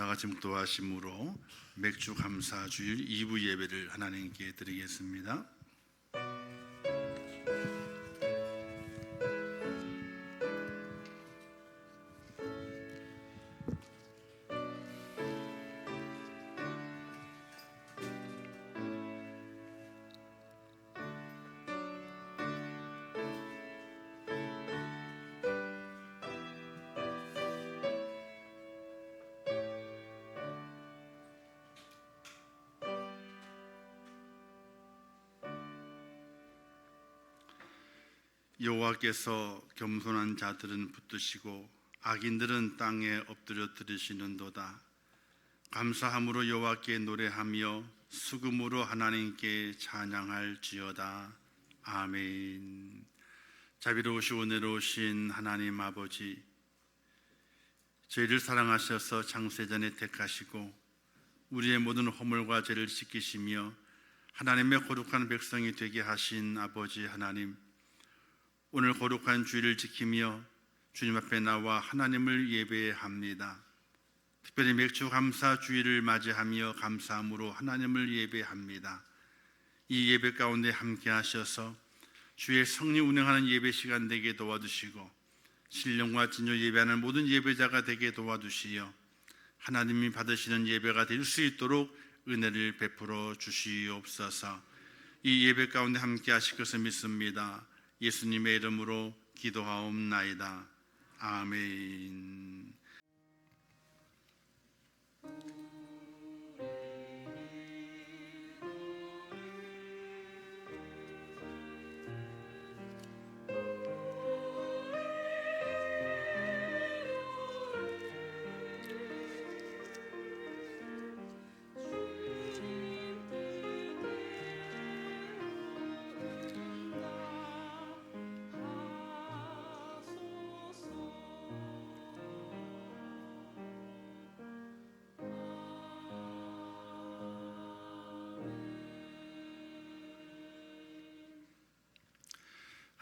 다 같이 묵도하심으로 맥주 감사 주일 2부 예배를 하나님께 드리겠습니다. 여호와께서 겸손한 자들은 붙드시고 악인들은 땅에 엎드려 들으시는도다. 감사함으로 여호와께 노래하며 수금으로 하나님께 찬양할지어다. 아멘. 자비로우시고 은혜로우신 하나님 아버지, 저희를 사랑하셔서 창세전에 택하시고 우리의 모든 허물과 죄를 씻기시며 하나님의 거룩한 백성이 되게 하신 아버지 하나님, 오늘 거룩한 주일을 지키며 주님 앞에 나와 하나님을 예배합니다. 특별히 맥주 감사 주일을 맞이하며 감사함으로 하나님을 예배합니다. 이 예배 가운데 함께 하셔서 주의 성리 운행하는 예배 시간 되게 도와주시고 신령과 진정 예배하는 모든 예배자가 되게 도와주시어 하나님이 받으시는 예배가 될 수 있도록 은혜를 베풀어 주시옵소서. 이 예배 가운데 함께 하실 것을 믿습니다. 예수님의 이름으로 기도하옵나이다. 아멘.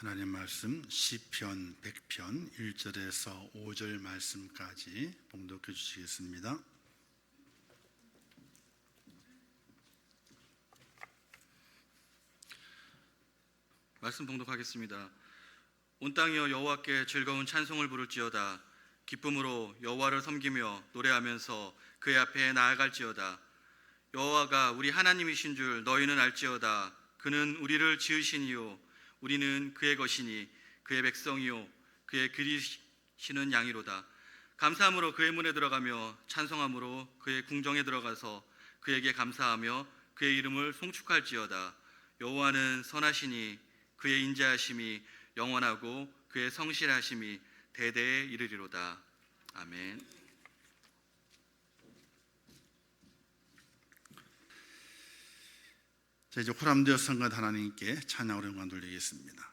하나님 말씀 시편 100편 1절에서 5절 말씀까지 봉독해 주시겠습니다. 말씀 봉독하겠습니다. 온 땅이여 여호와께 즐거운 찬송을 부를지어다. 기쁨으로 여호와를 섬기며 노래하면서 그의 앞에 나아갈지어다. 여호와가 우리 하나님이신 줄 너희는 알지어다. 그는 우리를 지으시니요 우리는 그의 것이니 그의 백성이요 그의 기르시는 양이로다. 감사함으로 그의 문에 들어가며 찬송함으로 그의 궁정에 들어가서 그에게 감사하며 그의 이름을 송축할지어다. 여호와는 선하시니 그의 인자하심이 영원하고 그의 성실하심이 대대에 이르리로다. 아멘. 자, 이제 호람되어 성관 하나님께 찬양으로 영광 돌리겠습니다.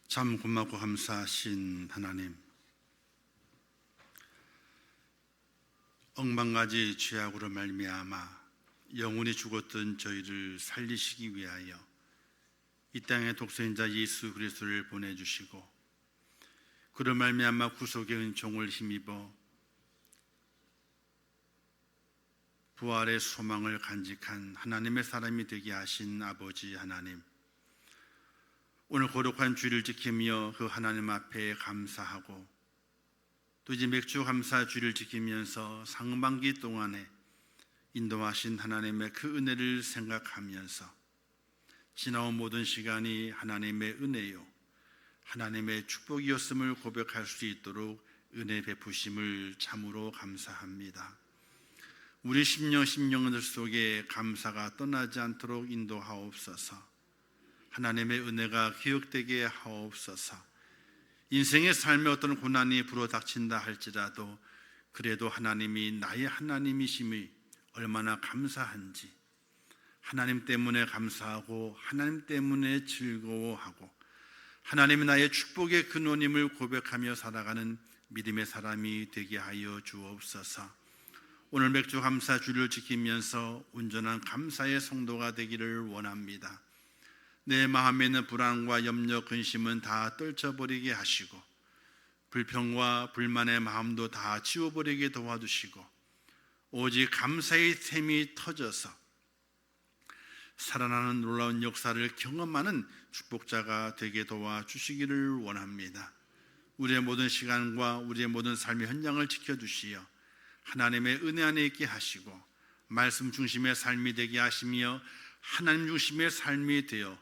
참 고맙고 감사하신 하나님, 억만가지 죄악으로 말미암아 영원히 죽었던 저희를 살리시기 위하여 이 땅에 독생자 예수 그리스도를 보내주시고 그로 말미암아 구속의 은총을 힘입어 부활의 소망을 간직한 하나님의 사람이 되게 하신 아버지 하나님, 오늘 거룩한 주일을 지키며 그 하나님 앞에 감사하고 또 이제 맥주 감사 주일을 지키면서 상반기 동안에 인도하신 하나님의 그 은혜를 생각하면서 지나온 모든 시간이 하나님의 은혜요 하나님의 축복이었음을 고백할 수 있도록 은혜 베푸심을 참으로 감사합니다. 우리 심령들 속에 감사가 떠나지 않도록 인도하옵소서. 하나님의 은혜가 기억되게 하옵소서. 인생의 삶에 어떤 고난이 불어닥친다 할지라도 그래도 하나님이 나의 하나님이심이 얼마나 감사한지, 하나님 때문에 감사하고 하나님 때문에 즐거워하고 하나님이 나의 축복의 근원임을 고백하며 살아가는 믿음의 사람이 되게 하여 주옵소서. 오늘 맥주 감사 주일을 지키면서 온전한 감사의 성도가 되기를 원합니다. 내 마음에 있는 불안과 염려, 근심은 다 떨쳐버리게 하시고 불평과 불만의 마음도 다 지워버리게 도와주시고 오직 감사의 샘이 터져서 살아나는 놀라운 역사를 경험하는 축복자가 되게 도와주시기를 원합니다. 우리의 모든 시간과 우리의 모든 삶의 현장을 지켜주시어 하나님의 은혜 안에 있게 하시고 말씀 중심의 삶이 되게 하시며 하나님 중심의 삶이 되어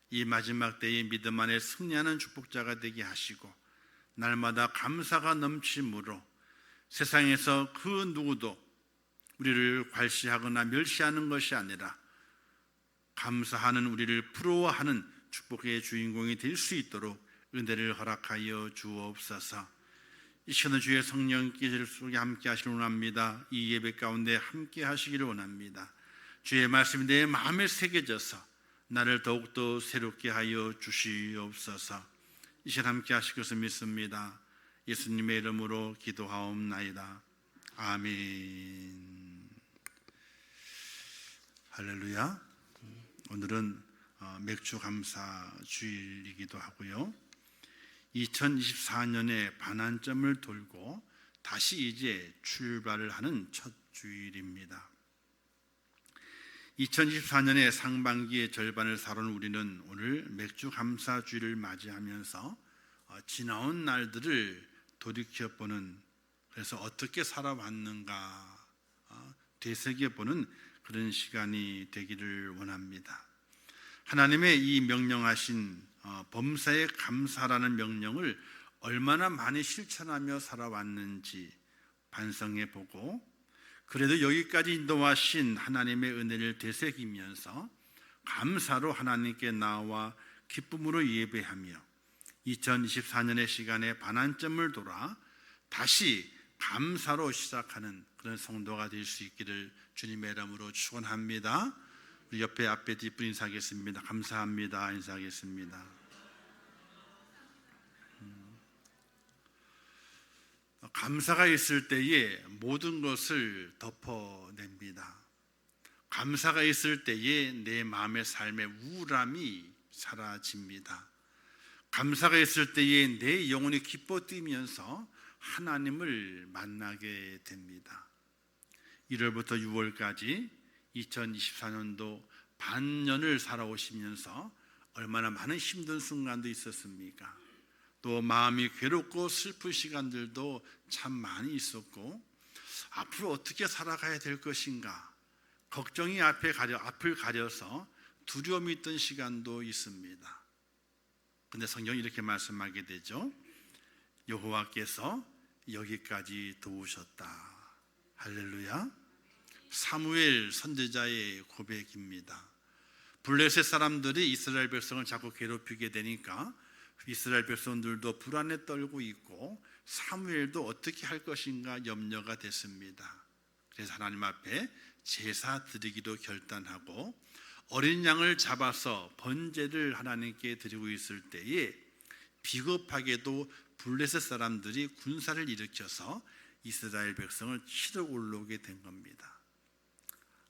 이 마지막 때의 믿음 안에 승리하는 축복자가 되게 하시고 날마다 감사가 넘침으로 세상에서 그 누구도 우리를 괄시하거나 멸시하는 것이 아니라 감사하는 우리를 부러워하는 축복의 주인공이 될 수 있도록 은혜를 허락하여 주옵소서. 이 시간에 주의 성령께서 속에 함께 하시길 원합니다. 이 예배 가운데 함께 하시기를 원합니다. 주의 말씀이 내 마음에 새겨져서 나를 더욱더 새롭게 하여 주시옵소서. 이 시간 함께 하실 것을 믿습니다. 예수님의 이름으로 기도하옵나이다. 아멘. 할렐루야. 오늘은 맥주 감사 주일이기도 하고요. 2024년의 반환점을 돌고 다시 이제 출발을 하는 첫 주일입니다. 2024년의 상반기의 절반을 살아온 우리는 오늘 맥주 감사 주일을 맞이하면서 지나온 날들을 돌이켜보는, 그래서 어떻게 살아왔는가 되새겨보는 그런 시간이 되기를 원합니다. 하나님의 이 명령하신 범사에 감사라는 명령을 얼마나 많이 실천하며 살아왔는지 반성해보고 그래도 여기까지 인도하신 하나님의 은혜를 되새기면서 감사로 하나님께 나와 기쁨으로 예배하며 2024년의 시간에 반환점을 돌아 다시 감사로 시작하는 그런 성도가 될 수 있기를 주님의 이름으로 축원합니다. 우리 옆에 앞에 뒷분 인사하겠습니다. 감사합니다. 인사하겠습니다. 감사가 있을 때에 모든 것을 덮어냅니다. 감사가 있을 때에 내 마음의 삶의 우울함이 사라집니다. 감사가 있을 때에 내 영혼이 기뻐 뛰면서 하나님을 만나게 됩니다. 1월부터 6월까지 2024년도 반년을 살아오시면서 얼마나 많은 힘든 순간도 있었습니까? 또 마음이 괴롭고 슬픈 시간들도 참 많이 있었고 앞으로 어떻게 살아가야 될 것인가 걱정이 앞을 가려서 두려움이 있던 시간도 있습니다. 근데 성경이 이렇게 말씀하게 되죠. 여호와께서 여기까지 도우셨다. 할렐루야. 사무엘 선지자의 고백입니다. 블레셋 사람들이 이스라엘 백성을 자꾸 괴롭히게 되니까 이스라엘 백성들도 불안에 떨고 있고 사무엘도 어떻게 할 것인가 염려가 됐습니다. 그래서 하나님 앞에 제사 드리기로 결단하고 어린 양을 잡아서 번제를 하나님께 드리고 있을 때에 비겁하게도 블레셋 사람들이 군사를 일으켜서 이스라엘 백성을 치러 올라오게 된 겁니다.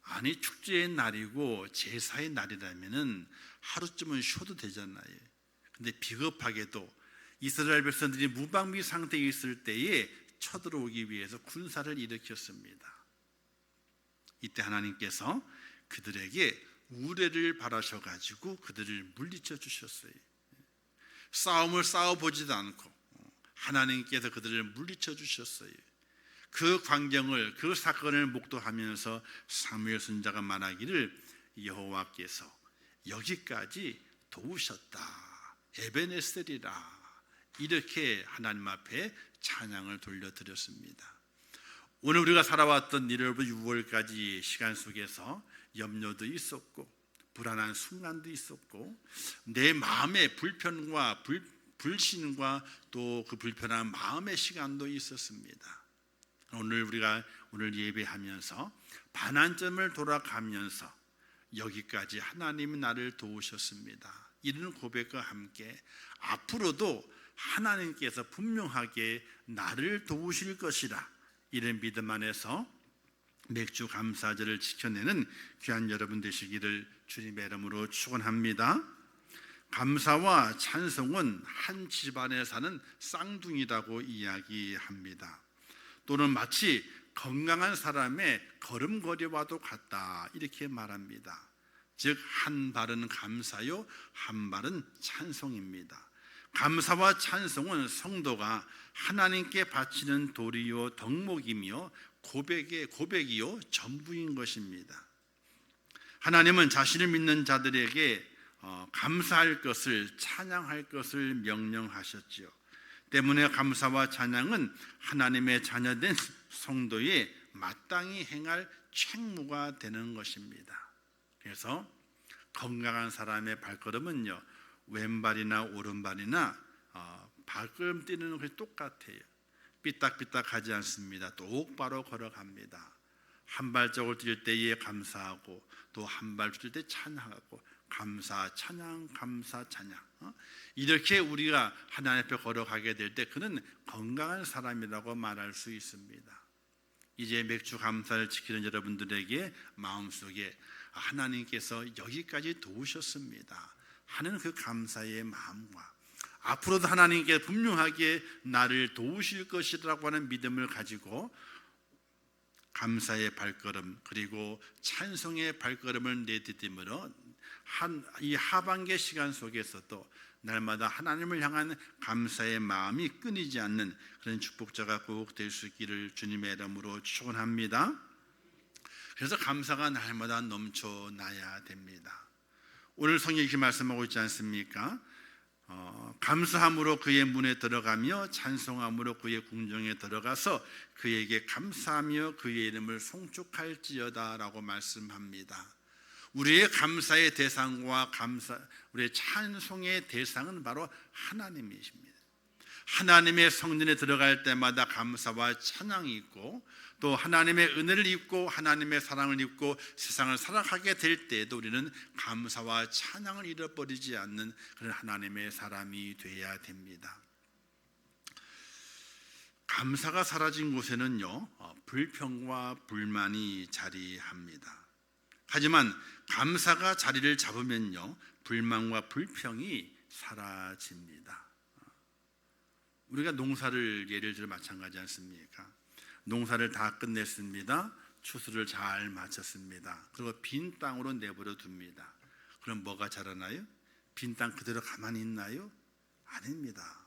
아니, 축제의 날이고 제사의 날이라면은 하루쯤은 쉬어도 되잖아요. 근데 비겁하게도 이스라엘 백성들이 무방비 상태에 있을 때에 쳐들어오기 위해서 군사를 일으켰습니다. 이때 하나님께서 그들에게 우레를 바라셔가지고 그들을 물리쳐 주셨어요. 싸움을 싸워보지도 않고 하나님께서 그들을 물리쳐 주셨어요. 그 광경을, 그 사건을 목도하면서 사무엘 선지자가 말하기를 여호와께서 여기까지 도우셨다, 에베네셀이라, 이렇게 하나님 앞에 찬양을 돌려드렸습니다. 오늘 우리가 살아왔던 1월부터 6월까지 시간 속에서 염려도 있었고 불안한 순간도 있었고 내 마음의 불편과 불신과 또 그 불편한 마음의 시간도 있었습니다. 오늘 예배하면서 반환점을 돌아가면서 여기까지 하나님이 나를 도우셨습니다, 이런 고백과 함께 앞으로도 하나님께서 분명하게 나를 도우실 것이라, 이런 믿음 안에서 맥주 감사절을 지켜내는 귀한 여러분 되시기를 주님의 이름으로 축원합니다. 감사와 찬송은 한 집안에 사는 쌍둥이라고 이야기합니다. 또는 마치 건강한 사람의 걸음걸이와도 같다, 이렇게 말합니다. 즉 한 발은 감사요, 한 발은 찬송입니다. 감사와 찬송은 성도가 하나님께 바치는 도리요 덕목이며 고백이요 전부인 것입니다. 하나님은 자신을 믿는 자들에게 감사할 것을, 찬양할 것을 명령하셨지요. 때문에 감사와 찬양은 하나님의 자녀된 성도의 마땅히 행할 책무가 되는 것입니다. 그래서 건강한 사람의 발걸음은요, 왼발이나 오른발이나 발걸음 뛰는 것이 똑같아요. 삐딱삐딱하지 않습니다. 똑바로 걸어갑니다. 한 발짝을 뛸 때에 감사하고 또 한 발 뛸 때 찬양하고 감사 찬양 감사 찬양, 이렇게 우리가 하나님 앞에 걸어가게 될 때 그는 건강한 사람이라고 말할 수 있습니다. 이제 맥주 감사를 지키는 여러분들에게 마음속에 하나님께서 여기까지 도우셨습니다 하는 그 감사의 마음과 앞으로도 하나님께 분명하게 나를 도우실 것이라고 하는 믿음을 가지고 감사의 발걸음 그리고 찬송의 발걸음을 내디딤으로 이 하반기 시간 속에서도 날마다 하나님을 향한 감사의 마음이 끊이지 않는 그런 축복자가 꼭 될 수 있기를 주님의 이름으로 축원합니다. 그래서 감사가 날마다 넘쳐나야 됩니다. 오늘 성경이 이렇게 말씀하고 있지 않습니까? 감사함으로 그의 문에 들어가며 찬송함으로 그의 궁정에 들어가서 그에게 감사하며 그의 이름을 송축할지어다 라고 말씀합니다. 우리의 감사의 대상과 우리의 찬송의 대상은 바로 하나님이십니다. 하나님의 성전에 들어갈 때마다 감사와 찬양이 있고 또 하나님의 은혜를 입고 하나님의 사랑을 입고 세상을 살아가게 될 때에도 우리는 감사와 찬양을 잃어버리지 않는 그런 하나님의 사람이 되어야 됩니다. 감사가 사라진 곳에는요, 불평과 불만이 자리합니다. 하지만 감사가 자리를 잡으면요, 불만과 불평이 사라집니다. 우리가 농사를 예를 들어 마찬가지 않습니까? 농사를 다 끝냈습니다. 추수를 잘 마쳤습니다. 그리고 빈 땅으로 내버려 둡니다. 그럼 뭐가 자라나요? 빈 땅 그대로 가만히 있나요? 아닙니다.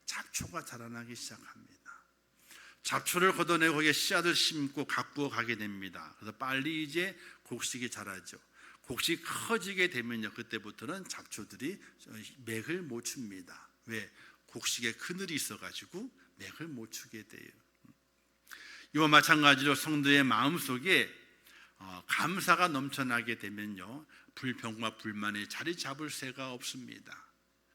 잡초가 자라나기 시작합니다. 잡초를 걷어내고 거기에 씨앗을 심고 가꾸어 가게 됩니다. 그래서 빨리 이제 곡식이 자라죠. 곡식이 커지게 되면요, 그때부터는 잡초들이 맥을 못 춥니다. 왜? 곡식에 그늘이 있어가지고 맥을 못 추게 돼요. 이와 마찬가지로 성도의 마음속에 감사가 넘쳐나게 되면요, 불평과 불만이 자리 잡을 새가 없습니다.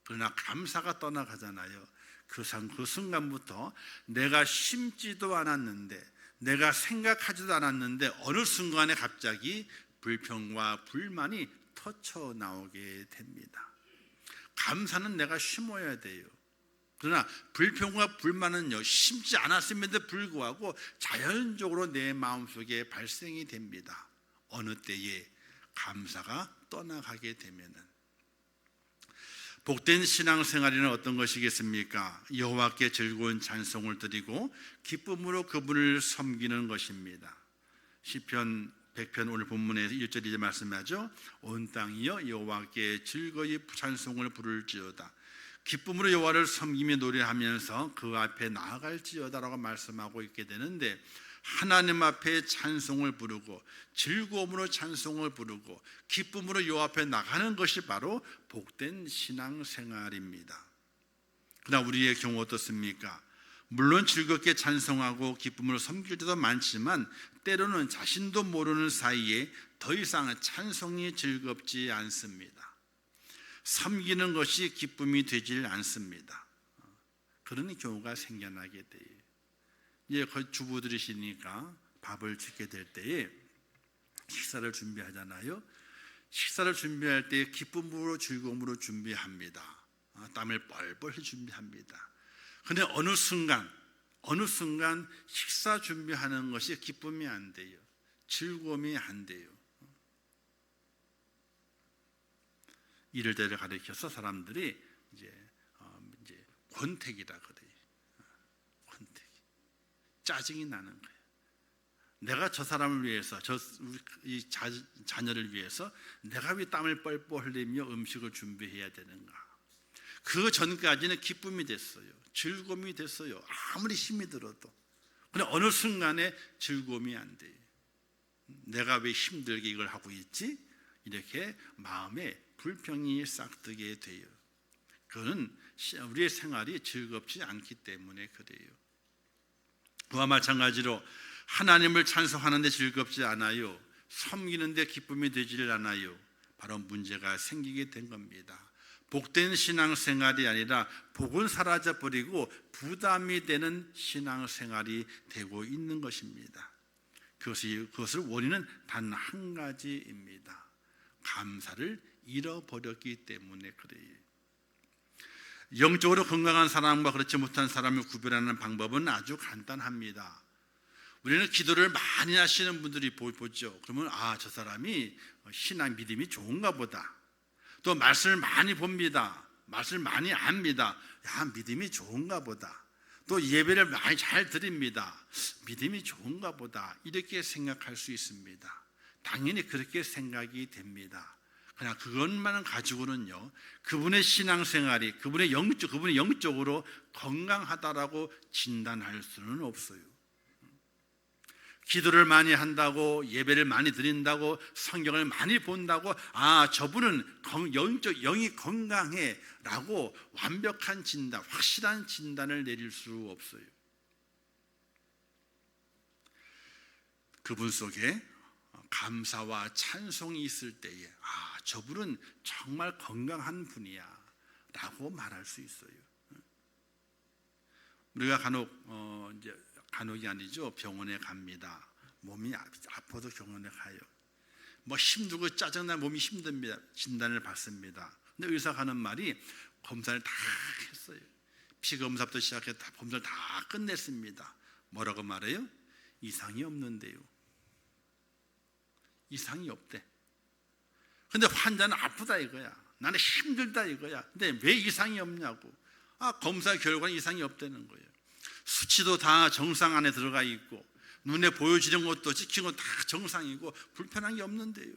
그러나 감사가 떠나가잖아요. 그 순간부터 내가 심지도 않았는데, 내가 생각하지도 않았는데 어느 순간에 갑자기 불평과 불만이 터쳐 나오게 됩니다. 감사는 내가 심어야 돼요. 그러나 불평과 불만은요 심지 않았음에도 불구하고 자연적으로 내 마음속에 발생이 됩니다. 어느 때에 감사가 떠나가게 되면은. 복된 신앙생활에는 어떤 것이겠습니까? 여호와께 즐거운 찬송을 드리고 기쁨으로 그분을 섬기는 것입니다. 시편 100편 오늘 본문에서 1절에 이제 말씀하죠. 온 땅이여 여호와께 즐거이 찬송을 부를지어다. 기쁨으로 여호와를 섬기며 노래하면서 그 앞에 나아갈지어다라고 말씀하고 있게 되는데, 하나님 앞에 찬송을 부르고 즐거움으로 찬송을 부르고 기쁨으로 여호와 앞에 나가는 것이 바로 복된 신앙생활입니다. 그러나 우리의 경우 어떻습니까? 물론 즐겁게 찬송하고 기쁨으로 섬길 때도 많지만 때로는 자신도 모르는 사이에 더 이상 찬송이 즐겁지 않습니다. 섬기는 것이 기쁨이 되질 않습니다. 그런 경우가 생겨나게 돼요. 이제 주부들이시니까 밥을 짓게 될 때에 식사를 준비하잖아요. 식사를 준비할 때 기쁨으로 즐거움으로 준비합니다. 땀을 뻘뻘 준비합니다. 그런데 어느 순간 식사 준비하는 것이 기쁨이 안 돼요. 즐거움이 안 돼요. 이를 대를 가리켜서 사람들이 이제 권태기라 그래요. 짜증이 나는 거예요. 내가 저 사람을 위해서, 이 자녀를 위해서 내가 왜 땀을 뻘뻘 흘리며 음식을 준비해야 되는가? 그 전까지는 기쁨이 됐어요. 즐거움이 됐어요. 아무리 힘이 들어도. 그런데 어느 순간에 즐거움이 안 돼요. 내가 왜 힘들게 이걸 하고 있지? 이렇게 마음에 불평이 싹트게 돼요. 그건 우리의 생활이 즐겁지 않기 때문에 그래요. 그와 마찬가지로 하나님을 찬송하는데 즐겁지 않아요. 섬기는데 기쁨이 되질 않아요. 바로 문제가 생기게 된 겁니다. 복된 신앙생활이 아니라 복은 사라져버리고 부담이 되는 신앙생활이 되고 있는 것입니다. 그것을 원인은 단 한 가지입니다. 감사를 잃어버렸기 때문에 그래요. 영적으로 건강한 사람과 그렇지 못한 사람을 구별하는 방법은 아주 간단합니다. 우리는 기도를 많이 하시는 분들이 보죠. 그러면 저 사람이 신앙 믿음이 좋은가 보다. 또 말씀을 많이 봅니다. 말씀을 많이 압니다. 믿음이 좋은가 보다. 또 예배를 많이 잘 드립니다. 믿음이 좋은가 보다. 이렇게 생각할 수 있습니다. 당연히 그렇게 생각이 됩니다. 그냥 그것만은 가지고는요, 그분의 신앙생활이 그분이 영적으로 건강하다라고 진단할 수는 없어요. 기도를 많이 한다고, 예배를 많이 드린다고, 성경을 많이 본다고 저분은 영이 건강해라고 완벽한 진단, 확실한 진단을 내릴 수 없어요. 그분 속에 감사와 찬송이 있을 때에 저분은 정말 건강한 분이야 라고 말할 수 있어요. 우리가 간혹이 아니죠. 병원에 갑니다. 몸이 아파도 병원에 가요. 힘들고 짜증나 몸이 힘듭니다. 진단을 받습니다. 근데 의사가 하는 말이 검사를 다 했어요. 피검사부터 시작해서 검사를 다 끝냈습니다. 뭐라고 말해요? 이상이 없는데요. 이상이 없대. 근데 환자는 아프다 이거야. 나는 힘들다 이거야. 근데 왜 이상이 없냐고. 검사 결과는 이상이 없다는 거예요. 수치도 다 정상 안에 들어가 있고 눈에 보여지는 것도 찍힌 것 다 정상이고 불편한 게 없는데요.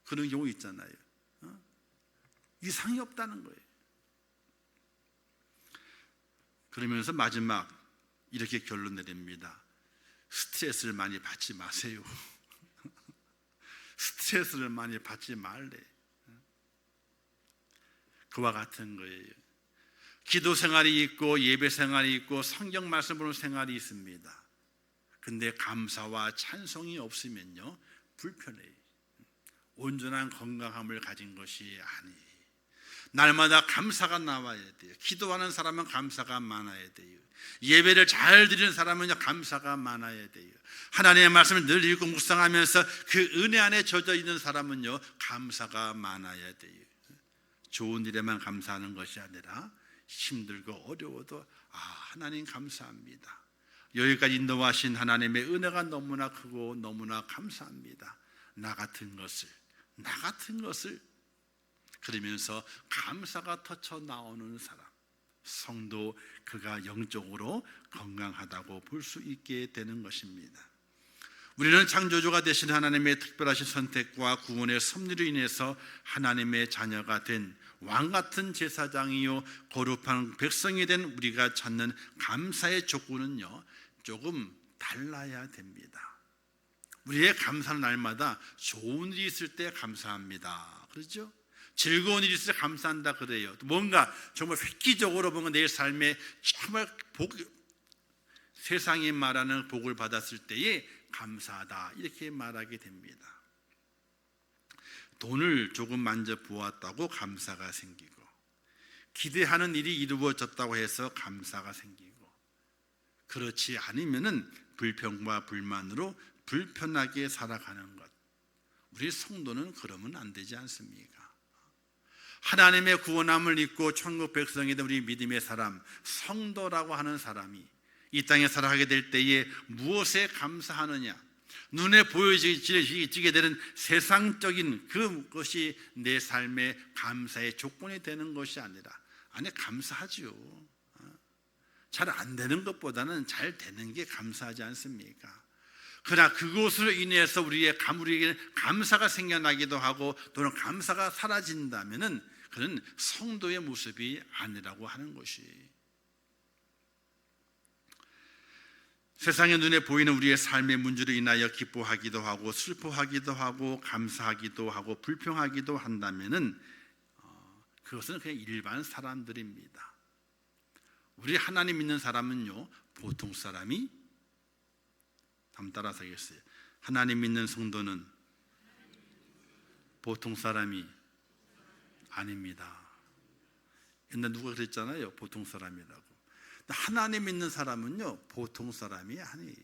그런 경우 있잖아요. 이상이 없다는 거예요. 그러면서 마지막 이렇게 결론 내립니다. 스트레스를 많이 받지 마세요. 스트레스를 많이 받지 말래. 그와 같은 거예요. 기도 생활이 있고 예배 생활이 있고 성경 말씀 보는 생활이 있습니다. 근데 감사와 찬송이 없으면요 불편해요. 온전한 건강함을 가진 것이 아니에요. 날마다 감사가 나와야 돼요. 기도하는 사람은 감사가 많아야 돼요. 예배를 잘 드리는 사람은 감사가 많아야 돼요. 하나님의 말씀을 늘 읽고 묵상하면서 그 은혜 안에 젖어 있는 사람은요 감사가 많아야 돼요. 좋은 일에만 감사하는 것이 아니라 힘들고 어려워도 하나님 감사합니다. 여기까지 인도하신 하나님의 은혜가 너무나 크고 너무나 감사합니다. 나 같은 것을 그러면서 감사가 터쳐 나오는 사람, 성도, 그가 영적으로 건강하다고 볼 수 있게 되는 것입니다. 우리는 창조주가 되신 하나님의 특별하신 선택과 구원의 섭리로 인해서 하나님의 자녀가 된 왕같은 제사장이요 거룩한 백성이 된 우리가 찾는 감사의 조건은요, 조금 달라야 됩니다. 우리의 감사는 날마다 좋은 일이 있을 때 감사합니다. 그렇죠? 즐거운 일이 있을 때 감사한다 그래요. 뭔가 정말 획기적으로 뭔가 내 삶에 정말 세상이 말하는 복을 받았을 때에 감사하다 이렇게 말하게 됩니다. 돈을 조금 만져 보았다고 감사가 생기고, 기대하는 일이 이루어졌다고 해서 감사가 생기고, 그렇지 않으면은 불평과 불만으로 불편하게 살아가는 것, 우리 성도는 그러면 안 되지 않습니까? 하나님의 구원함을 입고 천국 백성이 된 우리 믿음의 사람, 성도라고 하는 사람이 이 땅에 살아가게 될 때에 무엇에 감사하느냐, 눈에 보여지게 되는 세상적인 그것이 내 삶의 감사의 조건이 되는 것이 아니라, 아니 감사하지요. 잘 안 되는 것보다는 잘 되는 게 감사하지 않습니까? 그러나 그것으로 인해서 우리에게 감사가 생겨나기도 하고 또는 감사가 사라진다면은 그는 성도의 모습이 아니라고 하는 것이, 세상의 눈에 보이는 우리의 삶의 문제로 인하여 기뻐하기도 하고 슬퍼하기도 하고 감사하기도 하고 불평하기도 한다면은 그것은 그냥 일반 사람들입니다. 우리 하나님 믿는 사람은요, 보통 사람이, 한번 따라서 하겠어요. 하나님 믿는 성도는 보통 사람이 아닙니다. 옛날 누가 그랬잖아요, 보통 사람이라고. 하나님 믿는 사람은요, 보통 사람이 아니에요.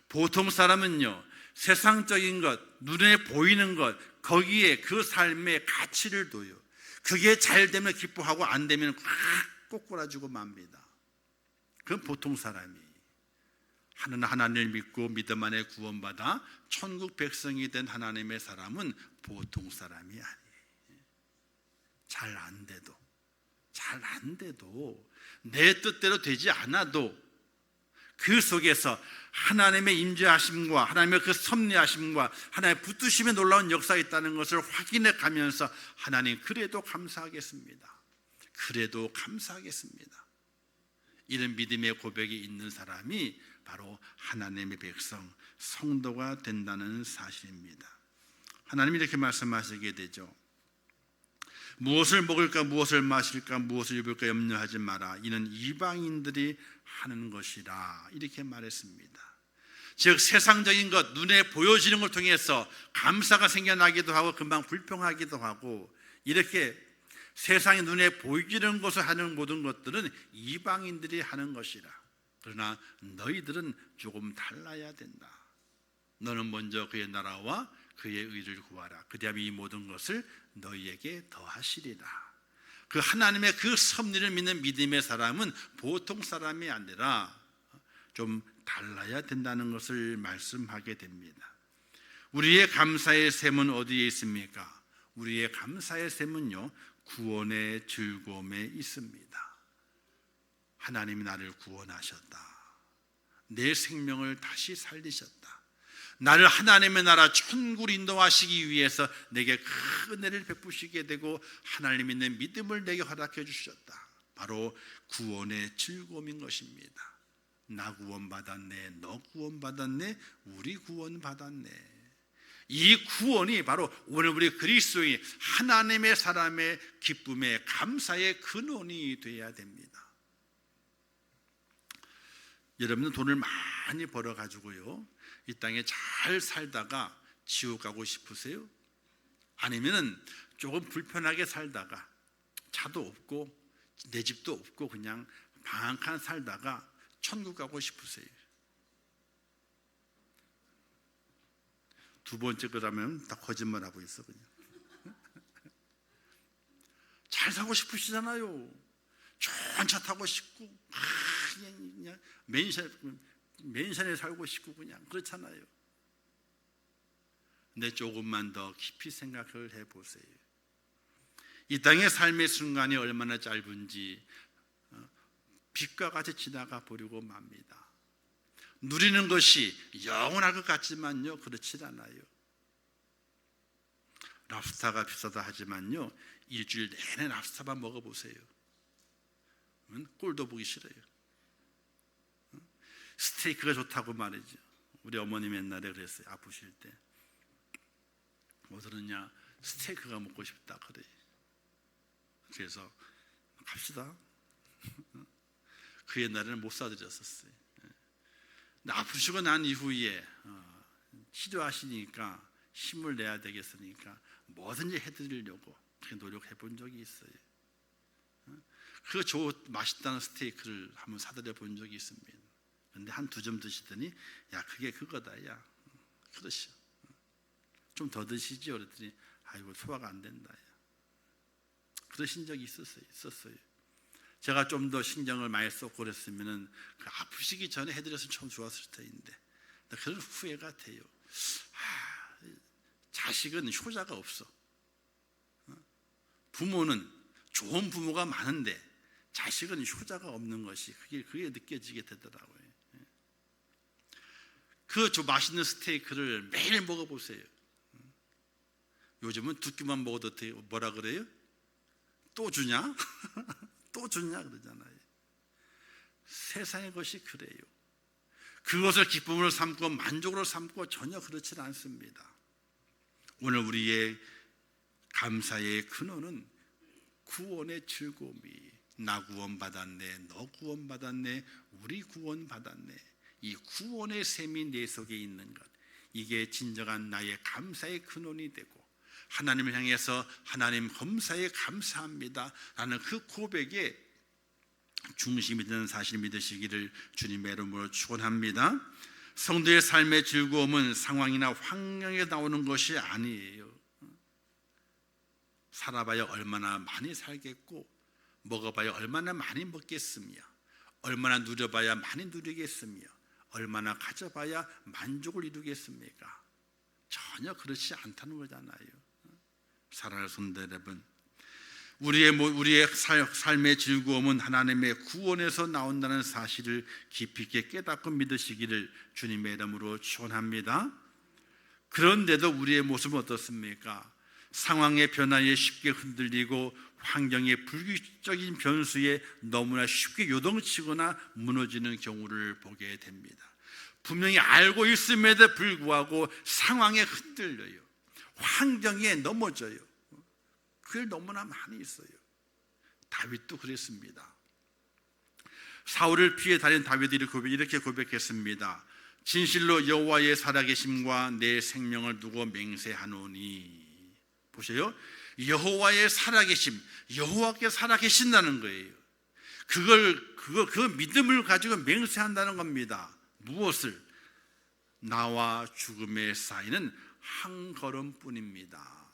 보통 사람은요, 세상적인 것, 눈에 보이는 것, 거기에 그 삶의 가치를 둬요. 그게 잘 되면 기뻐하고 안 되면 꽉 꼬꾸라지고 맙니다. 그건 보통 사람이. 하나님을 믿고 믿음 안에 구원받아 천국 백성이 된 하나님의 사람은 보통 사람이 아니에요. 잘 안 돼도 내 뜻대로 되지 않아도 그 속에서 하나님의 임재하심과 하나님의 그 섭리하심과 하나님의 붙드심에 놀라운 역사가 있다는 것을 확인해 가면서 하나님 그래도 감사하겠습니다. 이런 믿음의 고백이 있는 사람이 바로 하나님의 백성, 성도가 된다는 사실입니다. 하나님이 이렇게 말씀하시게 되죠. 무엇을 먹을까, 무엇을 마실까, 무엇을 입을까 염려하지 마라. 이는 이방인들이 하는 것이라. 이렇게 말했습니다. 즉 세상적인 것, 눈에 보여지는 걸 통해서 감사가 생겨나기도 하고 금방 불평하기도 하고, 이렇게 세상의 눈에 보이는 것을 하는 모든 것들은 이방인들이 하는 것이라. 그러나 너희들은 조금 달라야 된다. 너는 먼저 그의 나라와 그의 의를 구하라. 그리하면 이 모든 것을 너희에게 더하시리라. 그 하나님의 그 섭리를 믿는 믿음의 사람은 보통 사람이 아니라 좀 달라야 된다는 것을 말씀하게 됩니다. 우리의 감사의 셈은 어디에 있습니까? 우리의 감사의 셈은요, 구원의 즐거움에 있습니다. 하나님이 나를 구원하셨다. 내 생명을 다시 살리셨다. 나를 하나님의 나라 천국으로 인도하시기 위해서 내게 큰 은혜를 베푸시게 되고 하나님 있는 믿음을 내게 허락해 주셨다. 바로 구원의 즐거움인 것입니다. 나 구원받았네, 너 구원받았네, 우리 구원받았네. 이 구원이 바로 오늘 우리 그리스도인 하나님의 사람의 기쁨의 감사의 근원이 되어야 됩니다. 여러분은 돈을 많이 벌어가지고요, 이 땅에 잘 살다가 지옥 가고 싶으세요? 아니면은 조금 불편하게 살다가 차도 없고 내 집도 없고 그냥 방 한 칸 살다가 천국 가고 싶으세요? 두 번째 거라면 다 거짓말하고 있어 그냥. 잘 살고 싶으시잖아요. 좋은 차 타고 싶고 그냥 맨션에 살고 싶고 그냥 그렇잖아요. 근데 조금만 더 깊이 생각을 해보세요. 이 땅의 삶의 순간이 얼마나 짧은지 빛과 같이 지나가 버리고 맙니다. 누리는 것이 영원할 것 같지만요, 그렇지 않아요. 랍스타가 비싸다 하지만요, 일주일 내내 랍스타만 먹어보세요. 꼴도 보기 싫어요. 스테이크가 좋다고 말이죠. 우리 어머님 옛날에 그랬어요. 아프실 때 뭐 들었냐, 스테이크가 먹고 싶다 그래. 그래서 갑시다. 그 옛날에는 못 사드렸었어요. 근데 아프시고 난 이후에 치료하시니까 힘을 내야 되겠으니까 뭐든지 해드리려고 그렇게 노력해 본 적이 있어요. 그 맛있다는 스테이크를 한번 사드려 본 적이 있습니다. 그런데 한 2점 드시더니 야, 그게 그거다. 야, 그러시오. 좀 더 드시죠. 그랬더니 아이고, 소화가 안 된다. 야. 그러신 적이 있었어요. 제가 좀 더 신경을 많이 썼고 그랬으면은 그 아프시기 전에 해드렸으면 참 좋았을 텐데, 그런 후회가 돼요. 자식은 효자가 없어. 부모는 좋은 부모가 많은데 자식은 효자가 없는 것이 그게 느껴지게 되더라고요. 그 맛있는 스테이크를 매일 먹어보세요. 요즘은 2끼만 먹어도 뭐라 그래요? 또 주냐? 또 주냐 그러잖아요. 세상의 것이 그래요. 그것을 기쁨으로 삼고 만족으로 삼고 전혀 그렇지 않습니다. 오늘 우리의 감사의 근원은 구원의 즐거움이, 나 구원받았네, 너 구원받았네, 우리 구원받았네, 이 구원의 셈이 내 속에 있는 것, 이게 진정한 나의 감사의 근원이 되고, 하나님을 향해서 하나님 검사에 감사합니다 라는 그 고백에 중심이 되는 사실 믿으시기를 주님의 이름으로 축원합니다. 성도의 삶의 즐거움은 상황이나 환경에 나오는 것이 아니에요. 살아봐야 얼마나 많이 살겠고, 먹어봐야 얼마나 많이 먹겠으며, 얼마나 누려봐야 많이 누리겠으며, 얼마나 가져봐야 만족을 이루겠습니까? 전혀 그렇지 않다는 거잖아요. 사랑하는 성도 여러분, 우리의 삶의 즐거움은 하나님의 구원에서 나온다는 사실을 깊이 있게 깨닫고 믿으시기를 주님의 이름으로 축원합니다. 그런데도 우리의 모습은 어떻습니까? 상황의 변화에 쉽게 흔들리고 환경의 불규칙적인 변수에 너무나 쉽게 요동치거나 무너지는 경우를 보게 됩니다. 분명히 알고 있음에도 불구하고 상황에 흔들려요. 환경에 넘어져요. 그게 너무나 많이 있어요. 다윗도 그랬습니다. 사울을 피해 다닌 다윗이 이렇게 고백했습니다. 진실로 여호와의 살아계심과 내 생명을 두고 맹세하노니. 보세요. 여호와의 살아계심, 여호와께 살아계신다는 거예요. 그 믿음을 가지고 맹세한다는 겁니다. 무엇을? 나와 죽음의 사이는 한 걸음뿐입니다.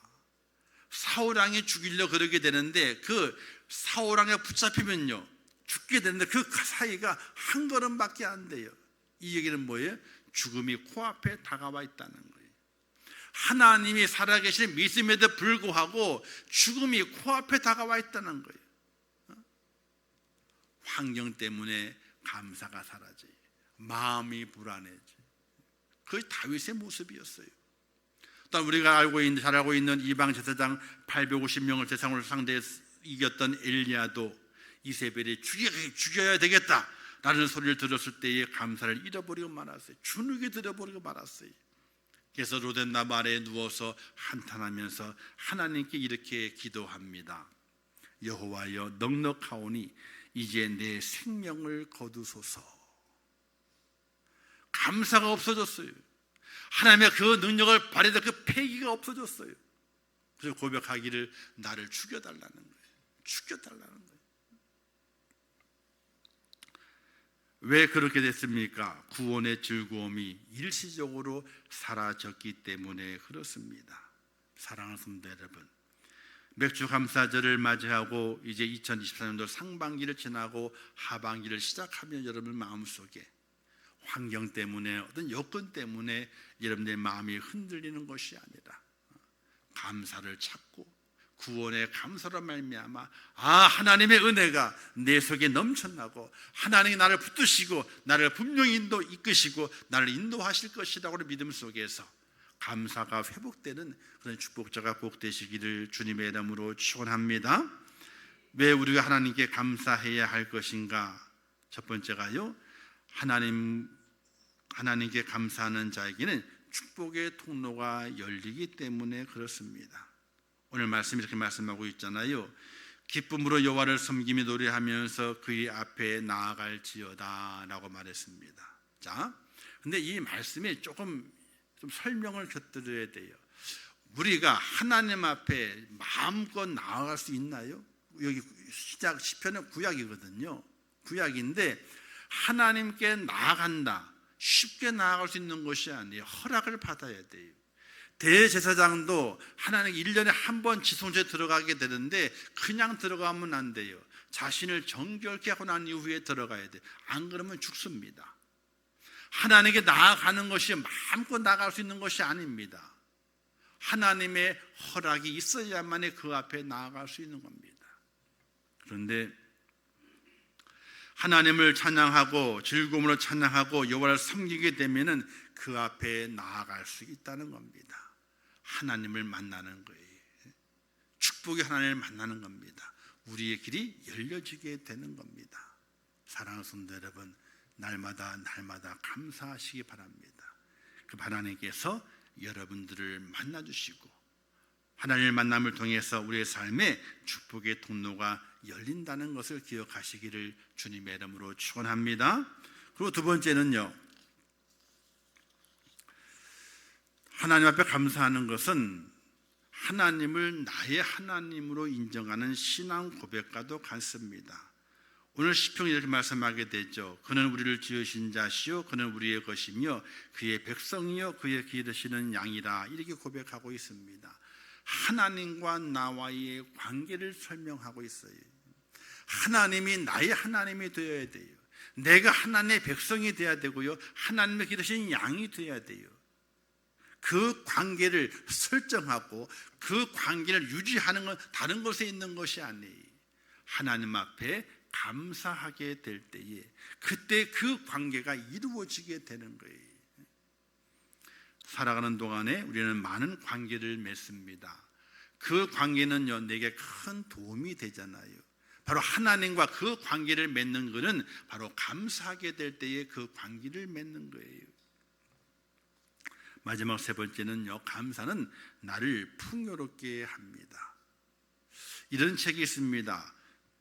사울왕이 죽이려 그러게 되는데 그 사울왕에 붙잡히면요 죽게 되는데 그 사이가 한 걸음밖에 안 돼요. 이 얘기는 뭐예요? 죽음이 코앞에 다가와 있다는 거예요. 하나님이 살아계신 믿음에도 불구하고 죽음이 코앞에 다가와 있다는 거예요. 환경 때문에 감사가 사라져요. 마음이 불안해져요. 그게 다윗의 모습이었어요. 또 우리가 잘 알고 있는 이방 제사장 850명을 대상으로 상대해 이겼던 엘리야도 이세벨이 죽여야 되겠다라는 소리를 들었을 때의 감사를 잃어버리고 말았어요. 주눅이 들어버리고 말았어요. 그래서 로덴나무 아래에 누워서 한탄하면서 하나님께 이렇게 기도합니다. 여호와여, 넉넉하오니 이제 내 생명을 거두소서. 감사가 없어졌어요. 하나님의 그 능력을 발휘할 그 패기가 없어졌어요. 그래서 고백하기를 나를 죽여달라는 거예요. 죽여달라는 거예요. 왜 그렇게 됐습니까? 구원의 즐거움이 일시적으로 사라졌기 때문에 그렇습니다. 사랑하는 성도 여러분, 맥주 감사절을 맞이하고 이제 2024년도 상반기를 지나고 하반기를 시작하면 여러분 마음속에 환경 때문에 어떤 여건 때문에 여러분의 마음이 흔들리는 것이 아니라 감사를 찾고 구원의 감사로 말미암아 하나님의 은혜가 내 속에 넘쳐나고 하나님이 나를 붙드시고 나를 분명히 이끄시고 나를 인도하실 것이라고 믿음 속에서 감사가 회복되는 그런 축복자가 꼭 되시기를 주님의 이름으로 축원합니다. 왜 우리가 하나님께 감사해야 할 것인가? 첫 번째가요, 하나님께 감사하는 자에게는 축복의 통로가 열리기 때문에 그렇습니다. 오늘 말씀 이렇게 말씀하고 있잖아요. 기쁨으로 여호와를 섬기며 노래하면서 그의 앞에 나아갈지어다 라고 말했습니다. 자, 근데 이 말씀에 좀 설명을 곁들여야 돼요. 우리가 하나님 앞에 마음껏 나아갈 수 있나요? 여기 시편은 구약이거든요. 구약인데 하나님께 나아간다, 쉽게 나아갈 수 있는 것이 아니에요. 허락을 받아야 돼요. 대제사장도 하나님 1년에 한 번 지성소에 들어가게 되는데 그냥 들어가면 안 돼요. 자신을 정결케 하고 난 이후에 들어가야 돼요. 안 그러면 죽습니다. 하나님께 나아가는 것이 마음껏 나아갈 수 있는 것이 아닙니다. 하나님의 허락이 있어야만이 그 앞에 나아갈 수 있는 겁니다. 그런데 하나님을 찬양하고 즐거움으로 찬양하고 여호와를 섬기게 되면은 그 앞에 나아갈 수 있다는 겁니다. 하나님을 만나는 거예요. 축복의 하나님을 만나는 겁니다. 우리의 길이 열려지게 되는 겁니다. 사랑하는 성도 여러분, 날마다 감사하시기 바랍니다. 그 하나님께서 여러분들을 만나주시고 하나님을 만남을 통해서 우리의 삶에 축복의 통로가 열린다는 것을 기억하시기를 주님의 이름으로 축원합니다. 그리고 두 번째는요, 하나님 앞에 감사하는 것은 하나님을 나의 하나님으로 인정하는 신앙 고백과도 같습니다. 오늘 시편이 이렇게 말씀하게 되죠. 그는 우리를 지으신 자시요 그는 우리의 것이며 그의 백성이요 그의 기르시는 양이라, 이렇게 고백하고 있습니다. 하나님과 나와의 관계를 설명하고 있어요. 하나님이 나의 하나님이 되어야 돼요. 내가 하나님의 백성이 되어야 되고요, 하나님의 기르시는 양이 되어야 돼요. 그 관계를 설정하고 그 관계를 유지하는 건 다른 곳에 있는 것이 아니에요. 하나님 앞에 감사하게 될 때에 그때 그 관계가 이루어지게 되는 거예요. 살아가는 동안에 우리는 많은 관계를 맺습니다. 그 관계는요, 내게 큰 도움이 되잖아요. 바로 하나님과 그 관계를 맺는 것은 바로 감사하게 될 때에 그 관계를 맺는 거예요. 마지막 세 번째는요, 감사는 나를 풍요롭게 합니다. 이런 책이 있습니다.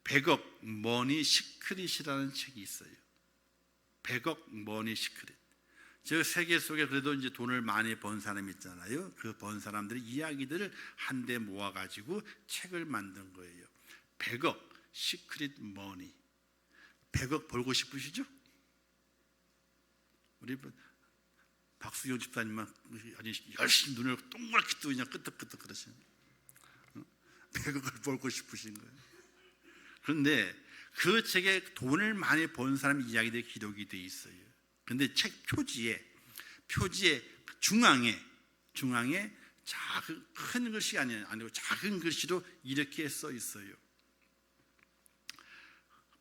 100억 머니 시크릿이라는 책이 있어요. 100억 머니 시크릿. 저 세계 속에 그래도 이제 돈을 많이 번 사람이 있잖아요. 그 번 사람들의 이야기들을 한데 모아가지고 책을 만든 거예요. 100억 시크릿 머니. 100억 벌고 싶으시죠? 우리 박수경 집사님만 열심히 눈을 동그랗게 뜨고 그냥 끄덕끄덕 그러시는 100억을 벌고 싶으신 거예요. 그런데 그 책에 돈을 많이 번 사람 이야기들이 기록이 돼 있어요. 그런데 책 표지에 중앙에 작은 큰 글씨 아니고 작은 글씨로 이렇게 써 있어요.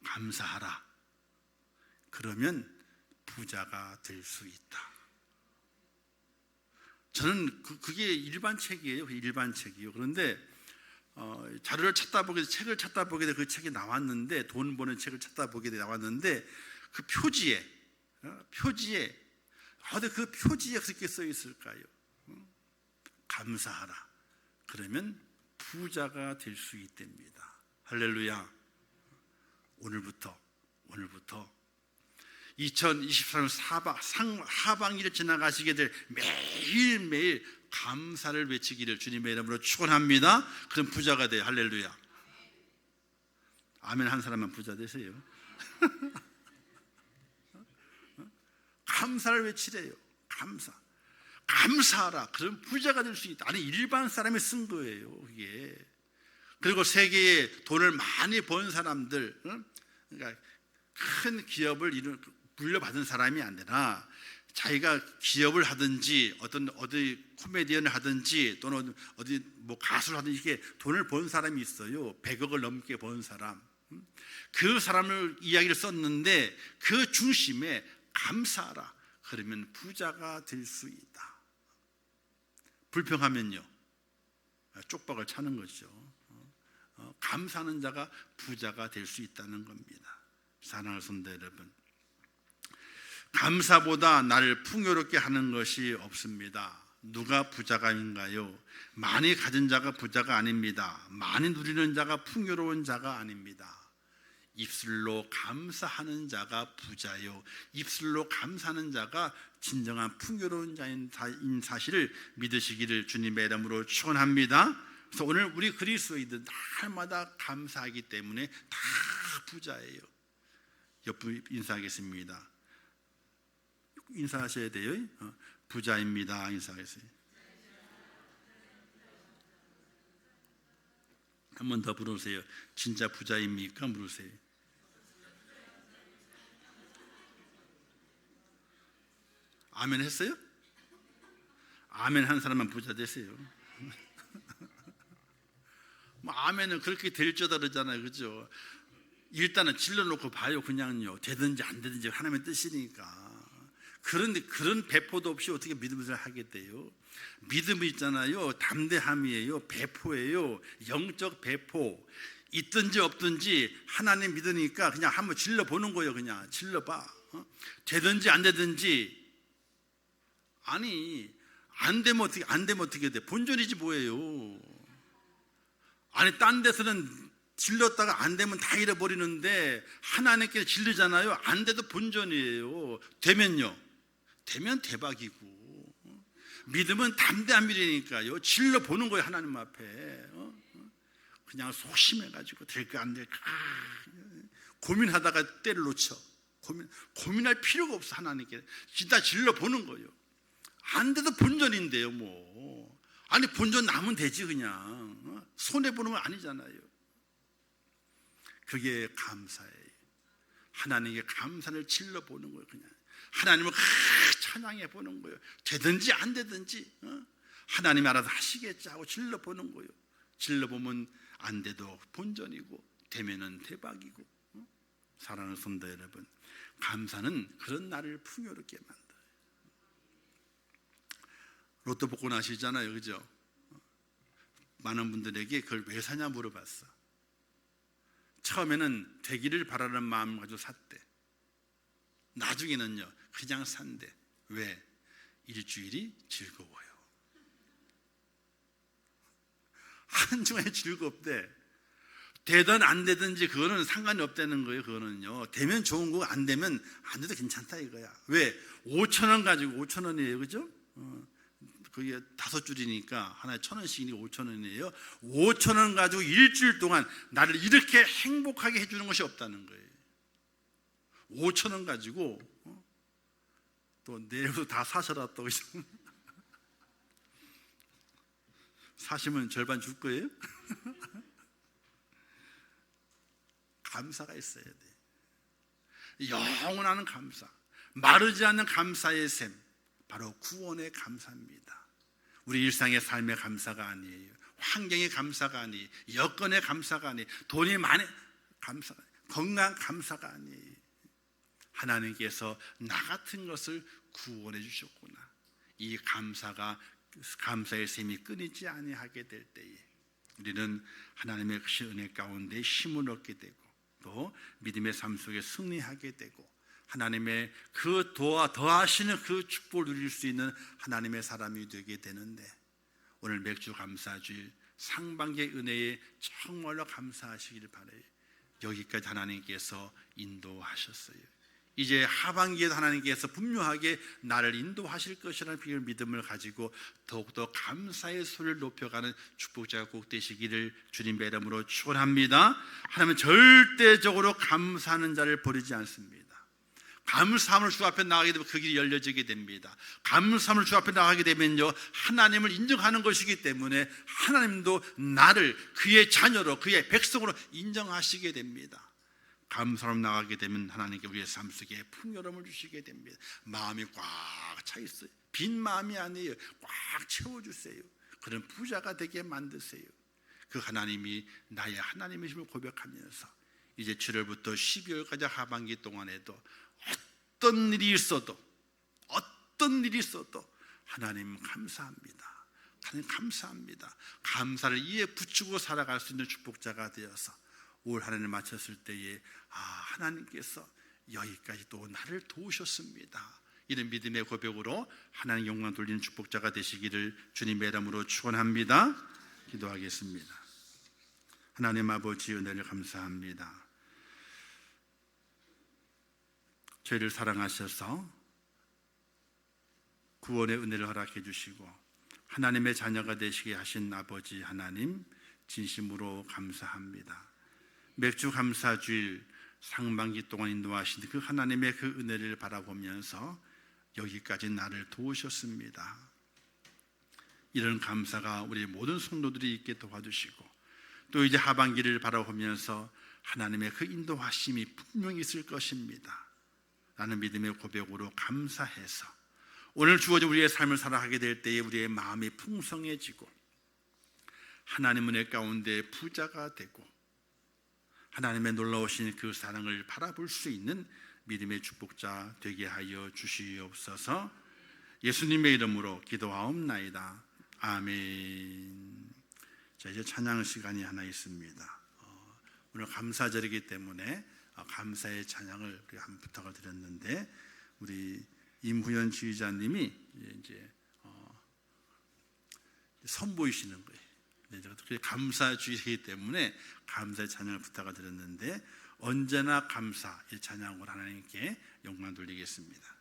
감사하라. 그러면 부자가 될 수 있다. 저는 그게 일반 책이에요. 일반 책이요. 그런데 자료를 책을 찾다 보게 돼 그 책이 나왔는데, 돈 버는 책을 찾다 보게 돼 나왔는데 그 표지에 그 표지에 그렇게 써 있을까요? 감사하라. 그러면 부자가 될 수 있답니다. 할렐루야. 오늘부터 2024년 하반기를 지나가시게 될 매일매일 감사를 외치기를 주님의 이름으로 축원합니다. 그럼 부자가 돼요. 할렐루야. 아멘 한 사람만 부자 되세요. 감사를 외치래요. 감사하라. 그럼 부자가 될 수 있다. 아니 일반 사람이 쓴 거예요. 이게 그리고 세계에 돈을 많이 번 사람들, 그러니까 큰 기업을 물려받은 사람이 아니라 자기가 기업을 하든지 어디 코미디언을 하든지 또는 어디 뭐 가수를 하든지 이렇게 돈을 번 사람이 있어요. 100억을 넘게 번 사람. 그 사람을 이야기를 썼는데 그 중심에 감사하라. 그러면 부자가 될 수 있다. 불평하면요 쪽박을 차는 거죠. 감사하는 자가 부자가 될 수 있다는 겁니다. 사랑하는 성도 여러분, 감사보다 나를 풍요롭게 하는 것이 없습니다. 누가 부자가인가요? 많이 가진 자가 부자가 아닙니다. 많이 누리는 자가 풍요로운 자가 아닙니다. 입술로 감사하는 자가 부자요, 입술로 감사하는 자가 진정한 풍요로운 자인 사실을 믿으시기를 주님의 이름으로 축원합니다. 그래서 오늘 우리 그리스도인들 날마다 감사하기 때문에 다 부자예요. 옆분 인사하겠습니다. 인사하셔야 돼요. 부자입니다. 인사하세요. 한 번 더 물으세요. 진짜 부자입니까? 물으세요. 아멘 했어요? 아멘 한 사람만 부자 되세요. 뭐 아멘은 그렇게 될 줄다 그러잖아요, 그죠? 일단은 질러놓고 봐요. 그냥요 되든지 안 되든지 하나님의 뜻이니까. 그런데 그런 배포도 없이 어떻게 믿음을 하게 돼요? 믿음이 있잖아요. 담대함이에요. 배포예요. 영적 배포. 있든지 없든지 하나님 믿으니까 그냥 한번 질러보는 거예요. 그냥 질러봐. 되든지 안 되든지. 아니 안 되면 어떻게 돼? 본전이지 뭐예요. 아니 딴 데서는 질렀다가 안 되면 다 잃어버리는데 하나님께 질르잖아요. 안 돼도 본전이에요. 되면요, 되면 대박이고. 믿음은 담대한 일이니까요. 질러보는 거예요. 하나님 앞에. 그냥 소심해가지고 될까 안 될까 고민하다가 때를 놓쳐. 고민할 필요가 없어. 하나님께 진짜 질러보는 거예요. 안 돼도 본전인데요 뭐. 아니 본전 남으면 되지. 그냥 손해보는 건 아니잖아요. 그게 감사예요. 하나님께 감사를 질러보는 거예요. 그냥 하나님을 찬양해 보는 거예요. 되든지 안 되든지 하나님이 알아서 하시겠지 하고 질러보는 거예요. 질러보면 안 돼도 본전이고 되면은 대박이고. 사랑하는 성도 여러분, 감사는 그런 나를 풍요롭게 만들어요. 로또 복권 아시잖아요, 그죠? 많은 분들에게 그걸 왜 사냐 물어봤어. 처음에는 되기를 바라는 마음 가지고 샀대. 나중에는요 그냥 산대. 왜? 일주일이 즐거워요. 한 주간이 즐겁대. 되든 안 되든지 그거는 상관이 없다는 거예요. 그거는요 되면 좋은 거고 안 되면 안 돼도 괜찮다 이거야. 왜? 5,000원 가지고 5,000원이에요, 그죠? 그게 5줄이니까 하나에 1,000원씩이니까 5,000원이에요. 5,000원 가지고 일주일 동안 나를 이렇게 행복하게 해주는 것이 없다는 거예요. 5,000원 가지고 또 내일부터 다 사셔라 또. 사시면 절반 줄 거예요? 감사가 있어야 돼. 영원한 감사, 마르지 않는 감사의 샘, 바로 구원의 감사입니다. 우리 일상의 삶의 감사가 아니에요. 환경의 감사가 아니에요. 여건의 감사가 아니에요. 돈이 많이 감사가 아니에요. 건강 감사가 아니에요. 하나님께서 나 같은 것을 구원해 주셨구나. 이 감사의 샘이 끊이지 아니하게 될 때에 우리는 하나님의 그 은혜 가운데 힘을 얻게 되고 또 믿음의 삶 속에 승리하게 되고 하나님의 그 더하시는 그 축복을 누릴 수 있는 하나님의 사람이 되게 되는데, 오늘 맥주 감사주일 상반기의 은혜에 정말로 감사하시기를 바라요. 여기까지 하나님께서 인도하셨어요. 이제 하반기에도 하나님께서 분명하게 나를 인도하실 것이라는 비밀 믿음을 가지고 더욱더 감사의 소리를 높여가는 축복자가 꼭 되시기를 주님의 이름으로 축원합니다. 하나님은 절대적으로 감사하는 자를 버리지 않습니다. 감사함을 주 앞에 나가게 되면 그 길이 열려지게 됩니다. 감사함을 주 앞에 나가게 되면요, 하나님을 인정하는 것이기 때문에 하나님도 나를 그의 자녀로, 그의 백성으로 인정하시게 됩니다. 감사함을 나가게 되면 하나님께 우리의 삶 속에 풍요로움을 주시게 됩니다. 마음이 꽉 차 있어요. 빈 마음이 아니에요. 꽉 채워주세요. 그런 부자가 되게 만드세요. 그 하나님이 나의 하나님이심을 고백하면서 이제 7월부터 12월까지 하반기 동안에도 어떤 일이 있어도 하나님 감사합니다. 하나님 감사합니다. 감사를 이에 붙이고 살아갈 수 있는 축복자가 되어서 올 한 해를 마쳤을 때에 하나님께서 여기까지 또 나를 도우셨습니다. 이런 믿음의 고백으로 하나님 영광 돌리는 축복자가 되시기를 주님의 이름으로 축원합니다. 기도하겠습니다. 하나님 아버지, 은혜를 감사합니다. 저희를 사랑하셔서 구원의 은혜를 허락해 주시고 하나님의 자녀가 되시게 하신 아버지 하나님, 진심으로 감사합니다. 맥주 감사주일 상반기 동안 인도하신 그 하나님의 그 은혜를 바라보면서 여기까지 나를 도우셨습니다. 이런 감사가 우리 모든 성도들이 있게 도와주시고 또 이제 하반기를 바라보면서 하나님의 그 인도하심이 분명히 있을 것입니다. 라는 믿음의 고백으로 감사해서 오늘 주어진 우리의 삶을 살아가게 될 때에 우리의 마음이 풍성해지고 하나님 은혜 가운데 부자가 되고 하나님의 놀라우신 그 사랑을 바라볼 수 있는 믿음의 축복자 되게 하여 주시옵소서. 예수님의 이름으로 기도하옵나이다. 아멘. 자, 이제 찬양 시간이 하나 있습니다. 오늘 감사절이기 때문에 감사의 찬양을 우리가 한 부탁을 드렸는데 우리 임후연 지휘자님이 이제 선보이시는 거예요. 감사주의이기 때문에 감사의 찬양을 부탁을 드렸는데 언제나 감사 이 찬양으로 하나님께 영광 돌리겠습니다.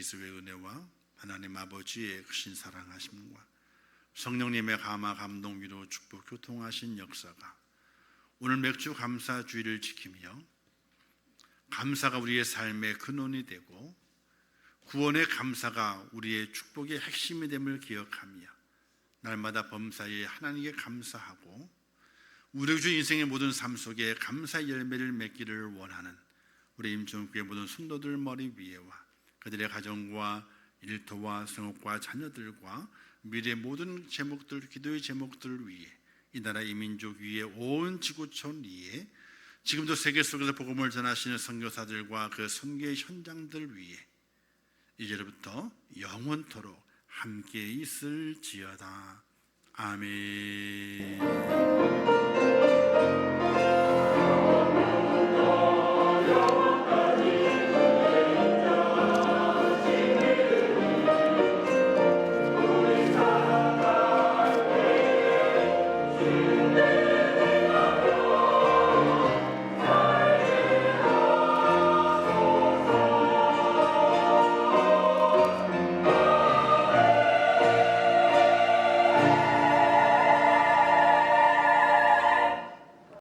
그리스도의 은혜와 하나님 아버지의 크신 사랑하심과 성령님의 감화 감동 위로 축복 교통하신 역사가 오늘 맥주 감사 주일을 지키며 감사가 우리의 삶의 근원이 되고 구원의 감사가 우리의 축복의 핵심이 됨을 기억하며 날마다 범사에 하나님께 감사하고 우리 주 인생의 모든 삶 속에 감사의 열매를 맺기를 원하는 우리 임종교회 모든 성도들 머리 위에와 그들의 가정과 일터와 성업과 자녀들과 미래의 모든 제목들, 기도의 제목들을 위해 이 나라 이 민족 위에 온 지구촌 위에 지금도 세계 속에서 복음을 전하시는 선교사들과 그 선교의 현장들 위에 이제부터 영원토록 함께 있을지어다. 아멘.